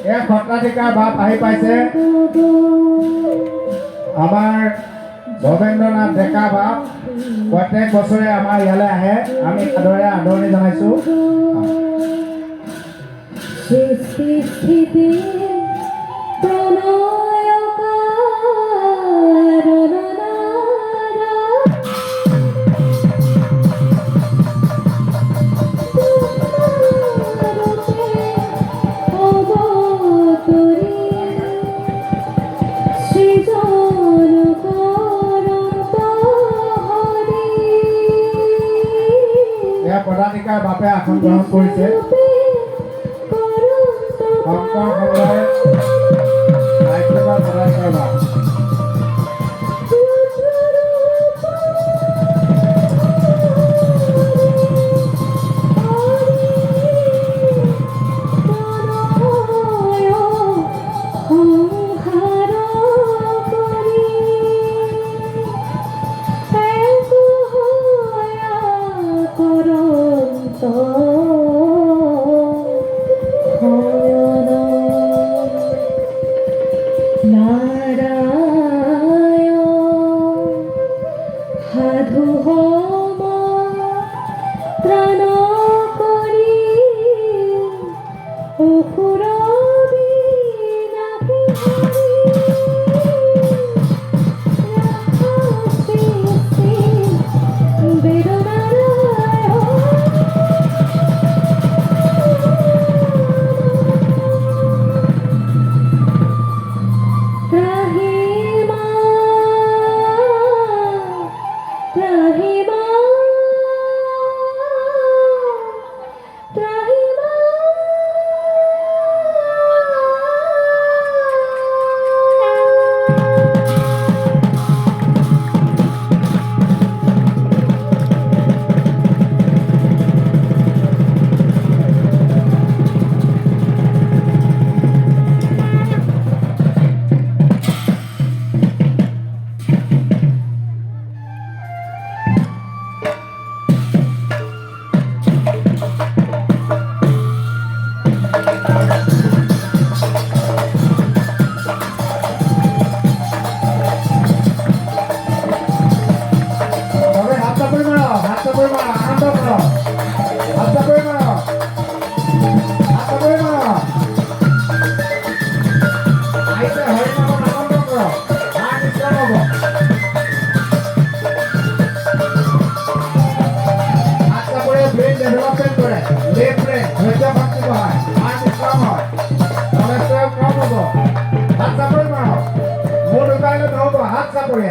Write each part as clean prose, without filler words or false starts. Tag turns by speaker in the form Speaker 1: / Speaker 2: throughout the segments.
Speaker 1: এই সত্ৰাধিকাৰ বাপ আহি পাইছে আমাৰ ভৱেন্দ্ৰনাথ ডেকা বাপ প্ৰত্যেক বছৰে আমাৰ ইয়ালৈ আহে আমি সাদৰে আদৰণি জনাইছোঁ পদাধিকাৰ বাপে আসন গ্ৰহণ কৰিছে শংকৰ সংঘৰ দায়িত্ববান পদাধিকাৰ বাপ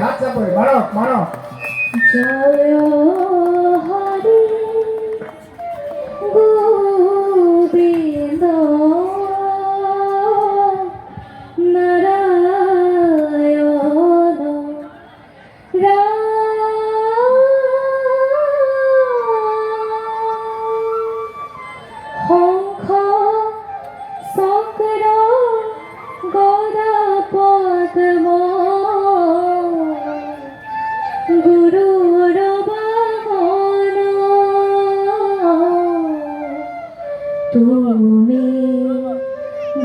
Speaker 1: হাত চাপৰি মাৰক মাৰক জয় হৰি গোবিন্দ নাৰায়ণ শংখ চক্ৰ গদা পদ্ম গুৰুৰ বাহন তুমি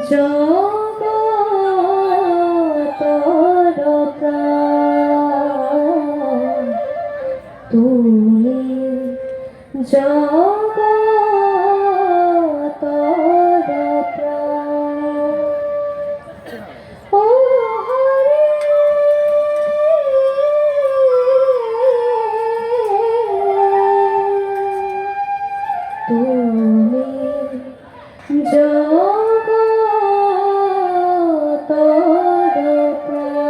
Speaker 1: জগতৰ প্ৰাণ তুমি জগতৰ প্ৰাণ ও তুমি জগতৰ প্রাণ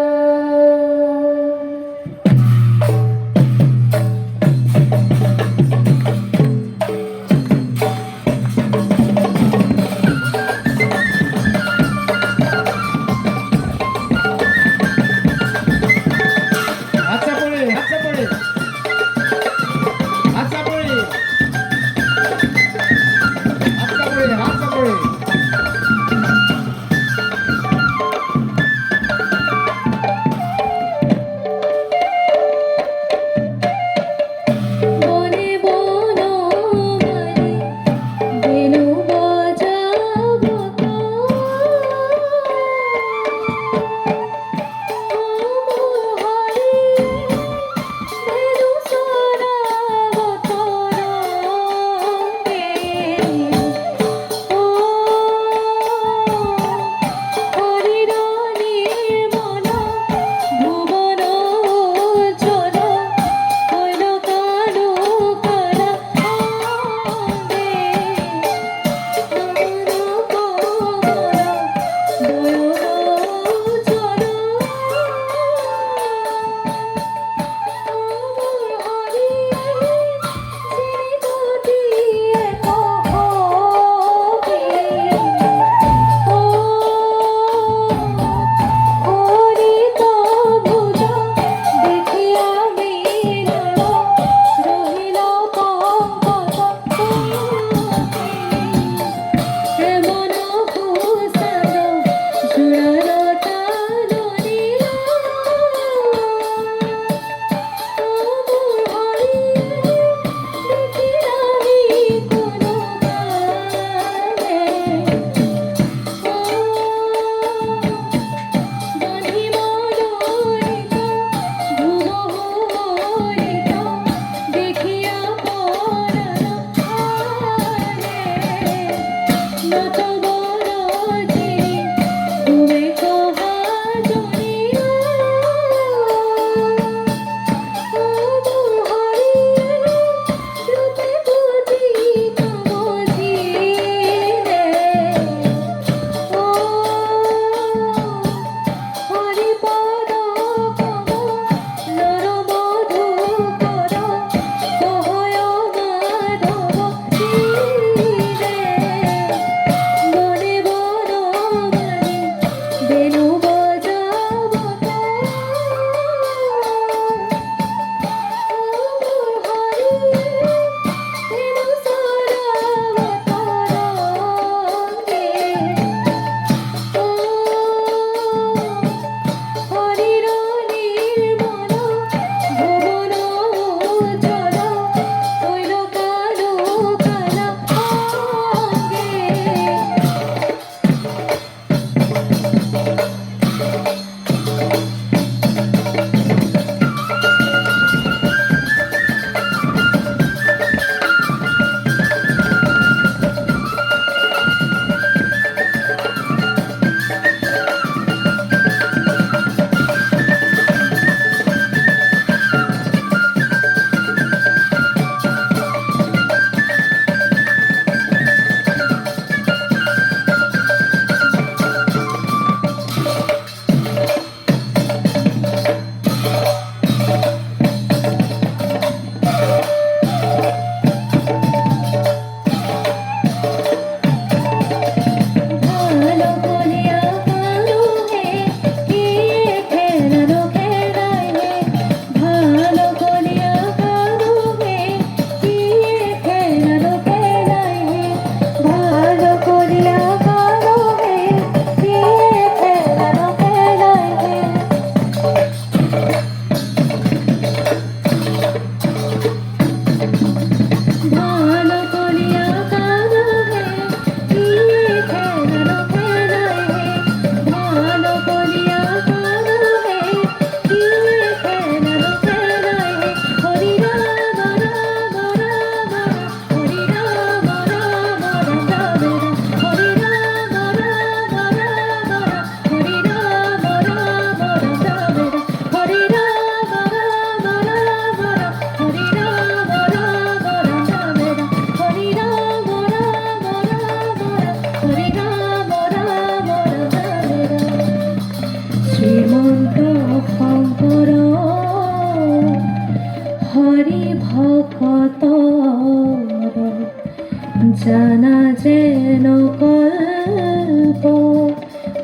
Speaker 2: জানা যেন কল্প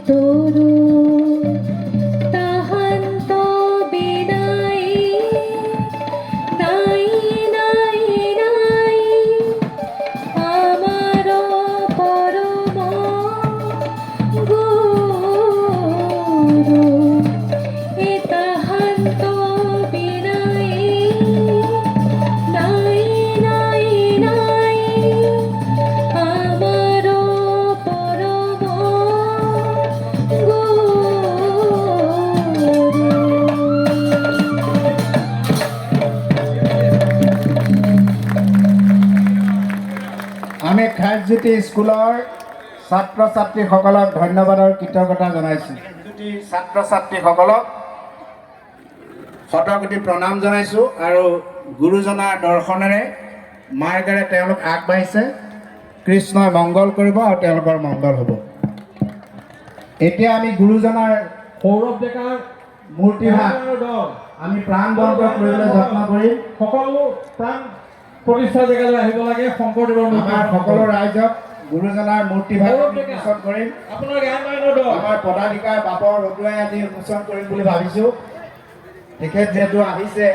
Speaker 2: তরু তাহান্ত বিনাই নাই নাই নাই আমার পরম গুরু এ তাহান্ত বিনাই নাই নাই নাই আমার পরম গুরু।
Speaker 1: আমি খাইজ্যোতি স্কুলৰ ছাত্ৰ ছাত্ৰীসকলক ধন্যবাদ আৰু কৃতজ্ঞতা জনাইছোঁ। খাইজ্যোতি ছাত্ৰ ছাত্ৰীসকলক শতকোটি প্ৰণাম জনাইছোঁ আৰু গুৰুজনাৰ দৰ্শনেৰে মাৰ্গেৰে তেওঁলোক আগবাঢ়িছে। কৃষ্ণই মংগল কৰিব আৰু তেওঁলোকৰ মংগল হ'ব। এতিয়া আমি গুৰুজনাৰ
Speaker 3: সৌৰভ ডেকাৰ
Speaker 1: মূৰ্তিভাগ
Speaker 3: দল
Speaker 1: আমি প্ৰাণ বন্ধ কৰিবলৈ যত্ন কৰিম।
Speaker 3: সকলো প্ৰাণ প্ৰতিষ্ঠা জেগালৈ আহিব লাগে। শংকৰদেৱৰ
Speaker 1: আমাৰ সকলো ৰাইজক গুৰুজনাৰ মূৰ্তিভাগ উন্মোচন কৰিম।
Speaker 3: আপোনাৰ গায়নৰ দল
Speaker 1: আমাৰ পদাধিকাৰ বাপৰ ৰতুৱাই আজি উন্মোচন কৰিম বুলি ভাবিছোঁ। তেখেত যিহেতু আহিছে,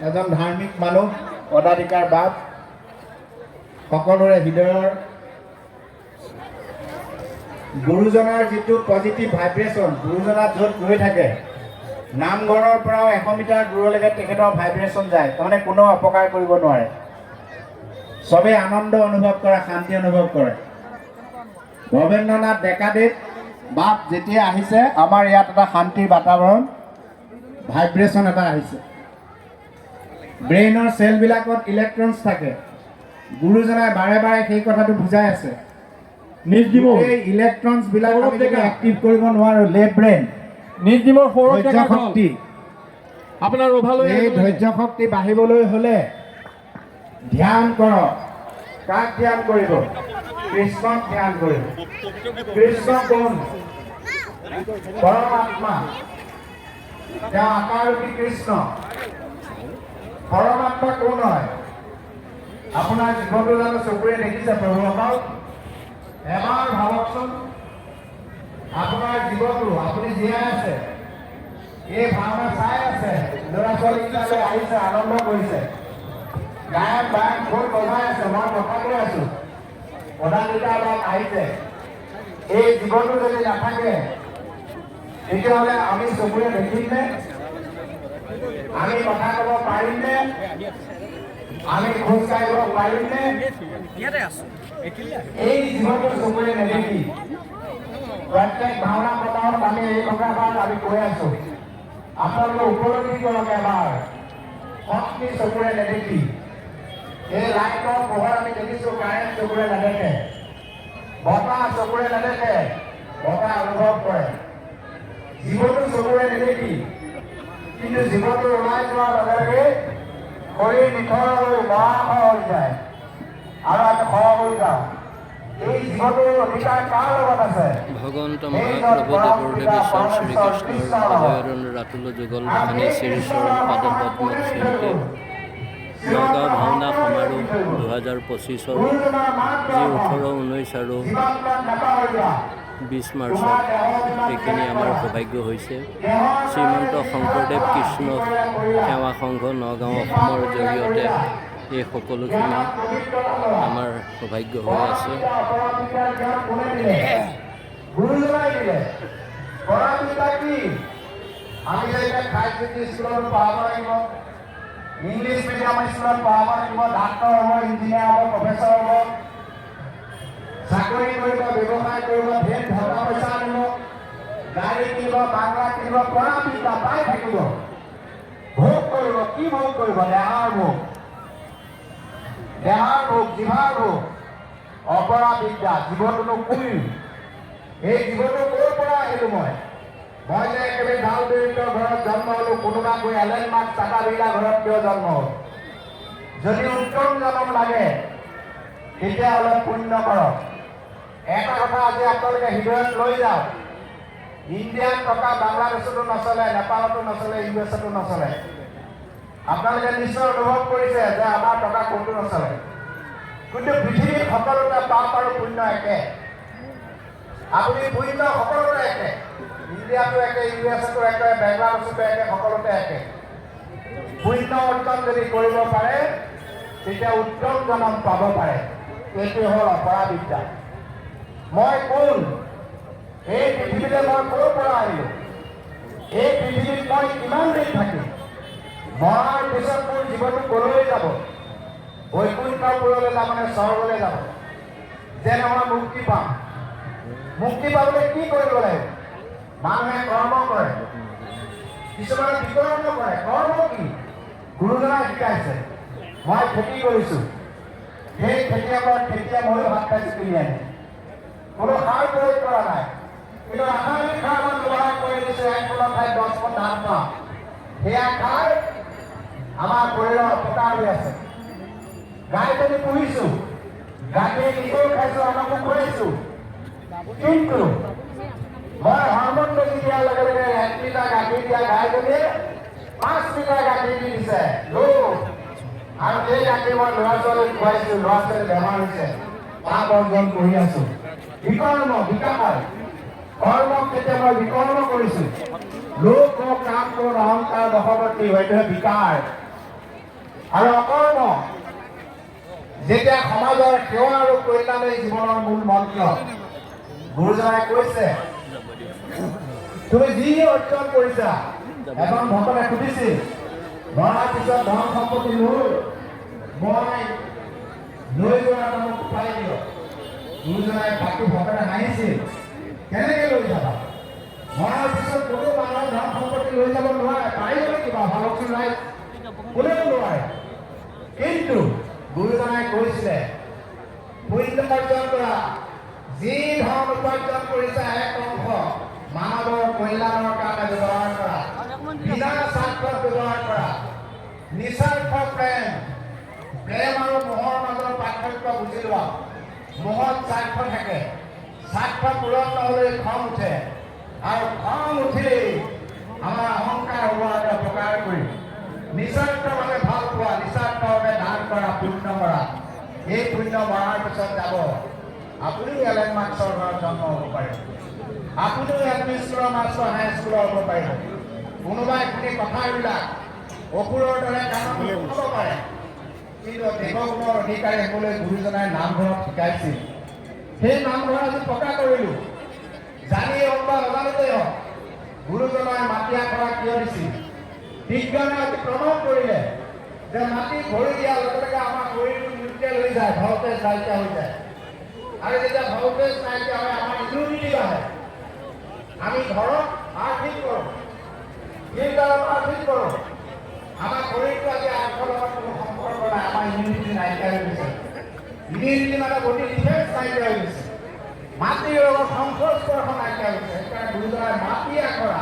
Speaker 1: এজন ধাৰ্মিক মানুহ, পদাধিকাৰ বাপ, সকলোৰে হৃদয়ৰ গুৰুজনাৰ যিটো পজিটিভ ভাইব্ৰেশ্যন, গুৰুজনাত য'ত গৈ থাকে, নামঘৰৰ পৰাও 100 মিটাৰ দূৰলৈকে তেখেতৰ ভাইব্ৰেশ্যন যায়, তাৰমানে কোনেও অপকাৰ কৰিব নোৱাৰে। চবেই আনন্দ অনুভৱ কৰে, শান্তি অনুভৱ কৰে। ভৱেন্দ্ৰনাথ ডেকাদেৱ বাপ যেতিয়া আহিছে, আমাৰ ইয়াত এটা শান্তিৰ বাতাৱৰণ, ভাইব্ৰেশ্যন এটা আহিছে। ব্ৰেইনৰ চেলবিলাকত ইলেক্ট্ৰনছ থাকে। গুৰুজনাই বাৰে বাৰে সেই কথাটো বুজাই আছে।
Speaker 3: নিৰ্জীৱৰ
Speaker 1: ইলেক্ট্ৰনছ বিলাক
Speaker 3: সৌৰভ
Speaker 1: আমি যদি
Speaker 3: ডেকা।
Speaker 1: এক্টিভ কৰিব নোৱাৰো লেফ্ট ব্ৰেইন
Speaker 3: নিৰ্জীৱৰ সৌৰভ
Speaker 1: ধৈৰ্য
Speaker 3: ডেকা
Speaker 1: শক্তি
Speaker 3: আপোনাৰ ৰভালৈ
Speaker 1: এই
Speaker 3: আহিব লাগে।
Speaker 1: ধৈৰ্য শক্তি বাঢ়িবলৈ হলে ধ্যান কৰক কাক ধ্যান কৰিব কৃষ্ণক ধ্যান কৰিব কৃষ্ণ কোন পৰমাত্মা তেওঁ আকাৰৰূপী কৃষ্ণ পৰমাত্মা কোন হয় আপোনাৰ জীৱনটো জানো চকুৰে দেখিছে প্ৰভুসকল এবাৰ ভাবকচোন আপোনাৰ জীৱনটো আপুনি জীয়াই আছে এই ভাওনা চাই আছে ল'ৰা ছোৱালীবিলাকে আহিছে আনন্দ কৰিছে গায়ক বায়ক ঢোল বজাই আছে মই কথা কৈ আছো প্ৰধানমন্ত্ৰী অলপ আহিছে এই জীৱনটো যদি নাথাকে তেতিয়াহ'লে আমি চকুৰে দেখিমনে আমি কথা ক'ব পাৰিমনে আমি খোজ কাঢ়িব পাৰিমনে এই জীৱনটো চকুৰে নেদেখি প্ৰত্যেক ভাওনা পতাৰত আমি এই কথাষাৰ আমি কৈ আছো আপোনালোকে উপলব্ধি কৰক এবাৰ শক্তি চকুৰে নেদেখি এই লাইটৰ পোহৰ আমি দেখিছো কাৰেণ্ট চকুৰে নেদেখে বতাহ চকুৰে নেদেখে বতাহ অনুভৱ কৰে জীৱনটো চকুৰে নেদেখি কিন্তু জীৱনটো ওলাই যোৱাৰ লগে লগে শৰীৰ নিথৰ হৈ মৰাশৰ হৈ যায় আৰু আমি খৰ হৈ যাওঁ এই জীৱনটোৰ অধিকাৰ কাৰ লগত আছে
Speaker 4: ভগৱন্ত মহাপ্ৰভু দেৱদেৱেশ্বৰ শ্ৰীকৃষ্ণৰ অভয়াৰণ্য ৰাতুল যুগল বাহানী শ্ৰীশ্বৰণ পাদপদ্ম শিল্পী নগাঁও ভাওনা সমাৰোহ 2025 যি 18-19 আৰু 20 মাৰ্চত এইখিনি আমাৰ সৌভাগ্য হৈছে শ্ৰীমন্ত শংকৰদেৱ কৃষ্ণ সেৱা সংঘ নগাঁও অসমৰ জৰিয়তে এই সকলোখিনি আমাৰ সৌভাগ্য হৈ আছে
Speaker 1: ইংলিছ মিডিয়াম স্কুলত পঢ়াব লাগিব ডাক্তৰ হ'ব ইঞ্জিনিয়াৰ হ'ব প্ৰফেচৰ হ'ব চাকৰি কৰিব ব্যৱসায় কৰিব ধেৰ টকা পইচা আনিব গাড়ী কিনিব বাংলা কিনিব পঢ়া বিদ্যা পাই থাকিব ভোগ কৰিব কি ভোগ কৰিব দেহাৰ ভোগ জিভাৰ ভোগ অপৰা বিদ্যা জীৱনটোনো কুল এই জীৱনটো ক'ৰ পৰা আহিলোঁ মই যে একেবাৰে ভাল দৰিদ্ৰ ঘৰত জন্ম হ'লো কোনোবা গৈ এলেন মাৰ্ক টাটা বিলা ঘৰত কিয় জন্ম হ'ল যদি উত্তম জন্ম লাগে তেতিয়াহ'লে পুণ্য কৰক এটা কথা আজি আপোনালোকে হৃদয়ত লৈ যাওক ইণ্ডিয়ান টকা বাংলাদেশতো নচলে নেপালতো নচলে ইউএছতো নচলে আপোনালোকে নিশ্চয় অনুভৱ কৰিছে যে আমাৰ টকা ক'তো নচলে কিন্তু পৃথিৱীত সকলোতে পাপ আৰু পুণ্য একে আপুনি পুণ্য সকলোতে একে ইণ্ডিয়াতো একে ইউএছতো একে বাংলাদেশতো একে সকলোতে একে পুণ্য অৰ্জন যদি কৰিব পাৰে তেতিয়া উত্তম জন্ম পাব পাৰে এইটোৱে হ'ল অপৰা বিদ্যা মই কোন এই পৃথিৱীলৈ মই ক'ৰ পৰা আহিলোঁ এই পৃথিৱীত মই কিমান দিন থাকিম মৰাৰ পিছত মোৰ জীৱনটো ক'লৈ যাব বৈকুণ্ঠপুৰলৈ তাৰমানে স্বৰ্গলৈ যাব যেন মই মুক্তি পাম মুক্তি পাবলৈ কি কৰিব লাগিব মানুহে কৰ্ম কৰে কিছুমানে বিকৰ্ম কৰে কৰ্ম কি গুৰুজনাই শিকাইছে মই খেতি কৰিছোঁ সেই খেতিয়কৰ খেতিয়ে ময়ো ভাত খাইছোঁ কিনি আনি কোনো সাৰ প্ৰয়োগ কৰা নাই কিন্তু ৰাসায়নিক সাৰ মই ব্যৱহাৰ কৰি দিছোঁ 1 পোনৰ ঠাইত 10 পোন ধান পাওঁ সেয়া খাই আমাৰ শৰীৰৰ অপকাৰ হৈ আছে গাইজনী পুহিছোঁ গাখীৰ নিজেও খাইছোঁ আমাকো খুৱাইছোঁ কিন্তু মই হৰমন বেছি দিয়াৰ লগে লগে 1 লিটাৰ গাখীৰ দিয়া গাইজনীয়ে 5 লিটাৰ গাখীৰ দি দিছে আৰু এই গাখীৰ মই ল'ৰা ছোৱালীক খুৱাইছোঁ ল'ৰা ছোৱালী বেমাৰ হৈছে পাপ অৰ্জন কৰি আছোঁ বিকৰ্ম বিকাশ কৰ্মক যেতিয়া মই বিকৰ্ম কৰিছোঁ লোক কাম কৰোঁ অহংকাৰ বশৱৰ্তী হয়তো বিকাৰ আৰু অকৰ্ম যেতিয়া সমাজৰ সেৱা আৰু কল্যাণেই জীৱনৰ মূল মন্ত্ৰ গুৰুজনাই কৈছে তুমি যি অৰ্জন কৰিছা এজন ভকতে সুধিছিল মৰাৰ পিছত ধন সম্পত্তি লৈ মই লৈ যোৱা মোক পাই দিয় গুৰুজনাই বাকী ভকতে হাঁহিছিল কেনেকৈ লৈ যাবা মৰাৰ পিছত কোনো মানুহৰ ধন সম্পত্তি লৈ যাব নোৱাৰে পাৰিব কিবা ভালকচোন নাই কোনেও নোৱাৰে কিন্তু গুৰুজনাই কৈছিলে পুণ্য অৰ্জন কৰা যি ধন উপাৰ্জন কৰিছে এক অংশ মানৱৰ কল্যাণৰ কাৰণে ব্যৱহাৰ কৰা, বিনা স্বাৰ্থত ব্যৱহাৰ কৰা, নিস্বাৰ্থ প্ৰেম আৰু মোহৰ মাজৰ পাৰ্থক্য বুজি লোৱা। মোহত স্বাৰ্থ থাকে, স্বাৰ্থ পূৰণ নহ'লে খং উঠে, আৰু খং উঠিলেই আমাৰ অহংকাৰ হ'ব আৰু অপকাৰ কৰি নিস্বাৰ্থভাৱে ভাল পোৱা, নিস্বাৰ্থভাৱে দান কৰা, পুণ্য কৰা। এই পুণ্য মৰাৰ পিছত যাব আপুনিও এলেন মাৰ্ক্সৰ ঘৰত জন্ম হ'ব পাৰে, আপুনিও এলপি স্কুলৰ মাষ্টৰ, হাইস্কুলৰ হ'ব পাৰিব। কোনোবাই শুনি কথাবিলাক অসুৰৰ দৰে কাণত শুনিব পাৰে, কিন্তু দেৱগুণৰ অধিকাৰী হ'বলৈ গুৰুজনাই নামঘৰত শিকাইছিল। সেই নামঘৰ আজি পকা কৰিলোঁ, জানিয়ে হওক বা অজানিতেই হওক গুৰুজনাই মাটি আখৰা কিয় দিছিল। বিজ্ঞানে আজি প্ৰমাণ কৰিলে যে মাটি ভৰি দিয়াৰ লগে লগে আমাৰ শৰীৰটো নিউট্ৰেল হৈ যায়, ভল্টেজ নাইকিয়া হৈ যায়। আৰু যেতিয়া ভল্টেজ নাইকিয়া হয় আমাৰ ইমিউনিটি বাঢ়ে। আমি ঘৰত আৰ্থিক কৰোঁ, ফিল্টাৰত আৰ্থিক কৰোঁ, আমাৰ শৰীৰটো আজি আৰ্থৰ লগত কোনো সম্পৰ্ক নাই, আমাৰ ইমিউনিটি নাইকিয়া হৈ গৈছে। ইমিউনিটি মানে বডি ডিফেন্স নাইকিয়া হৈ গৈছে, মাটিৰ লগত সংস্পৰ্শ নাইকিয়া হৈছে। সেইকাৰণে গুৰুজনাই মাটি আখৰা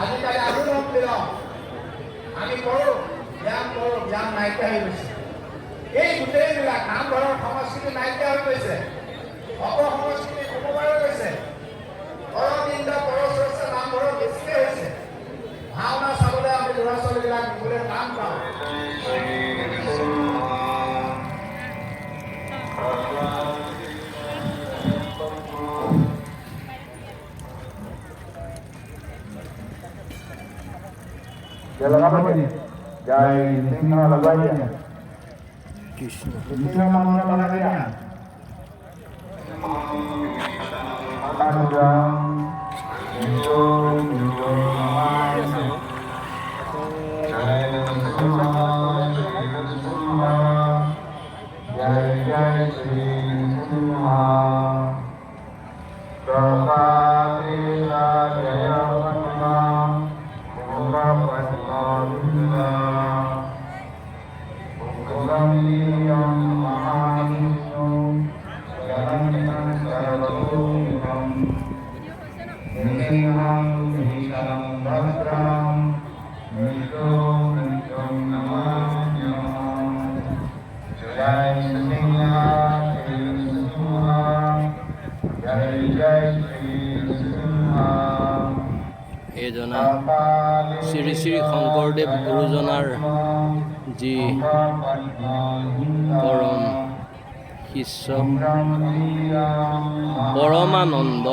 Speaker 1: আজিকালি আধুনিক দিনত আমি কৰোঁ, জ্ঞান নাইকিয়া হৈ গৈছে। এই গোটেইবিলাক নামঘৰৰ সংস্কৃতি নাইকিয়া হৈ গৈছে, অপসংস্কৃতি সমবাৰে গৈছে, অৰবিন্দ পৰশ্ৰষ্টা নামঘৰৰ বেছিকৈ হৈছে। ভাওনা চাবলৈ আমি ল'ৰা ছোৱালীবিলাক নিবলৈ টান পাওঁ।
Speaker 5: Jai Singha Lagaya.
Speaker 4: Krishna
Speaker 1: Singha Mantra Lagaya.
Speaker 5: Anujam. Nijo Nijo Namaya. Jai Singha Singha. Jai Jai Singha. Prasadila Jaya Padma. Mukha Padma Vindha. Mukhamiyam Mahamisham. Jalanam Sarvatunam. Niham Niham Bhadram. Nidom Nidom Namanyam. Jai Singha Jai Singha. Jai Jai Singha.
Speaker 4: এইজনা শ্ৰী শ্ৰী শংকৰদেৱ গুৰুজনাৰ যি পৰম শিষ্য পৰমানন্দ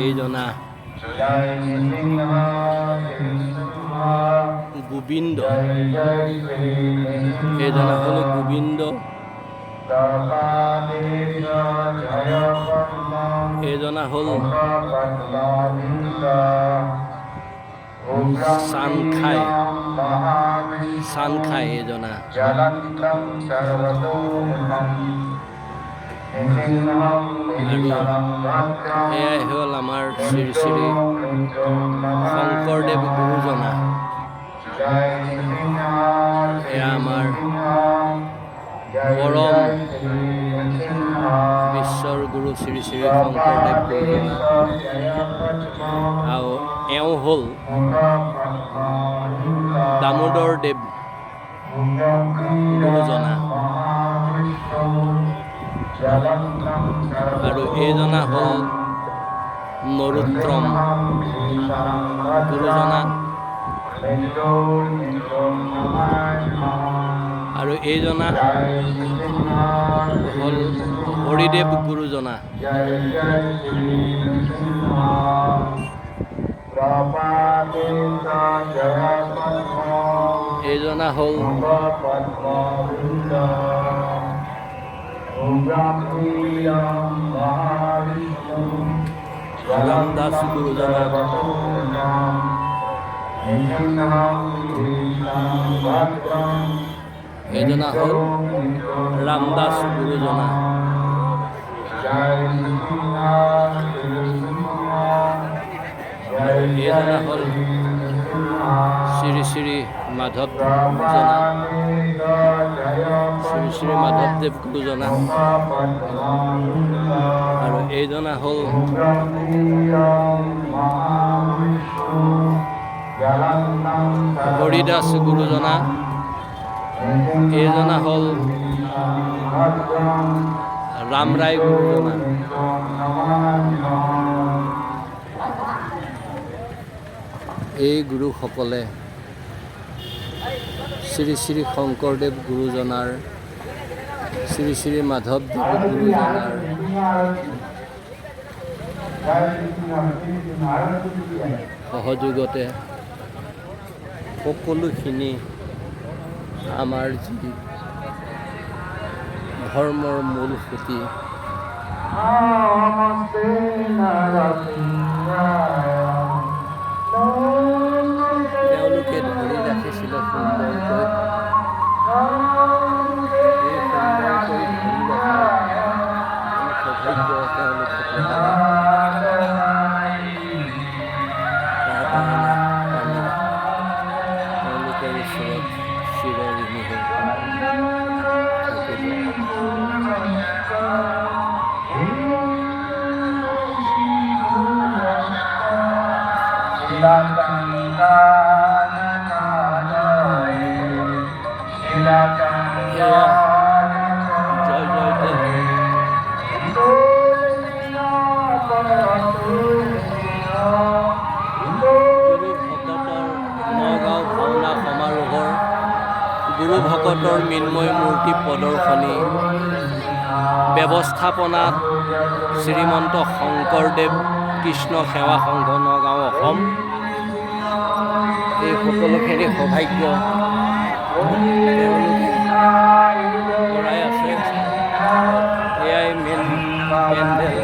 Speaker 4: এইজনা গোবিন্দ, এইজনা হ'ল গোবিন্দ, এইজনা হ'ল চানখাই, চানখাই এইজনা। আৰু এয়াই হ'ল আমাৰ শ্ৰী শ্ৰী শংকৰদেৱ গুৰুজনা। এয়া আমাৰ পৰম বিশ্বৰ গুৰু শ্ৰী শ্ৰী শংকৰদেৱ গুৰুজনা। আৰু এওঁ হ'ল দামোদৰ দেৱ গুৰুজনা। আৰু এইজনা হ'ল নৰোত্তম গুৰুজনা। আৰু এইজনা হ'ল হৰিদেৱ গুৰুজনা। এইজনা হ'ল ৰামদাস গুৰুজনা। এইজনা হ'ল ৰামদাস গুৰুজনা। আৰু এইজনা হ'ল শ্ৰী শ্ৰী মাধৱ জনা, শ্ৰী শ্ৰী মাধৱদেৱ গুৰুজনা, আৰু এইজনা হ'ল হৰিদাস গুৰুজনা, এইজনা হ'ল ৰাম ৰায় গুৰুজনা। এই গুৰুসকলে শ্ৰী শ্ৰী শংকৰদেৱ গুৰুজনাৰ, শ্ৰী শ্ৰী মাধৱদেৱ গুৰুজনাৰ সহযোগতে সকলোখিনি আমাৰ যি ধৰ্মৰ মূল সুঁতি তেওঁলোকে ধৰি ৰাখিছিলে সুন্দৰকৈ। এই সুন্দৰকৈ ধৰি ৰখাৰ সৌভাগ্য তেওঁলোকে তেওঁলোকৰ ওচৰত চিৰঋণী হৈ জয় জয় দেৱ। গুৰু ভকতৰ নগাঁও ভাওনা সমাৰোহৰ গুৰু ভকতৰ মৃন্ময় মূৰ্তি প্ৰদৰ্শনী ব্যৱস্থাপনাত শ্ৰীমন্ত শংকৰদেৱ কৃষ্ণ সেৱা সংঘ নগাঁও অসম। এই সকলোখিনি সৌভাগ্য তেওঁলোকে কৰাই আছে। এয়াই মেইন পেণ্ডেল।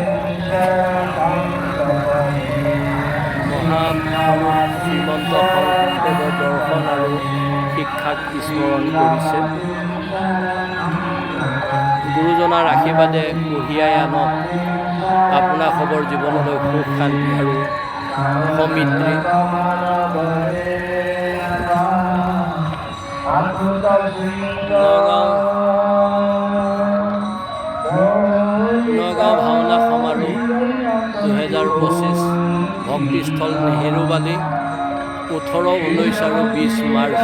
Speaker 4: মহাপুৰুষ শ্ৰীমন্ত শংকৰদেৱৰ দৰ্শন আৰু শিক্ষাক স্মৰণ কৰিছে। গুৰুজনাৰ আশীৰ্বাদে কঢ়িয়াই আনক আপোনাৰ খবৰ জীৱনলৈ সুখ শান্তি আৰু সমৃদ্ধি। নগাঁও ভাওনা সমাৰোহ 2025 ভক্তিস্থল নেহেৰুবালি 18, 19 আৰু 20 মাৰ্চ।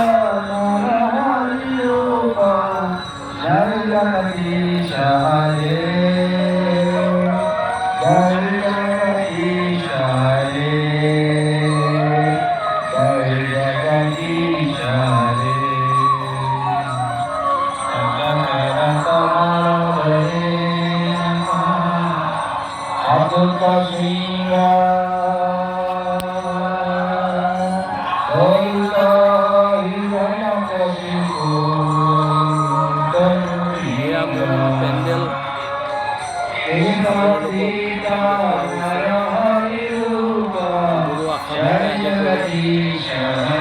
Speaker 4: পেণ্ডেল গুৰু আসনকে আদি কৰি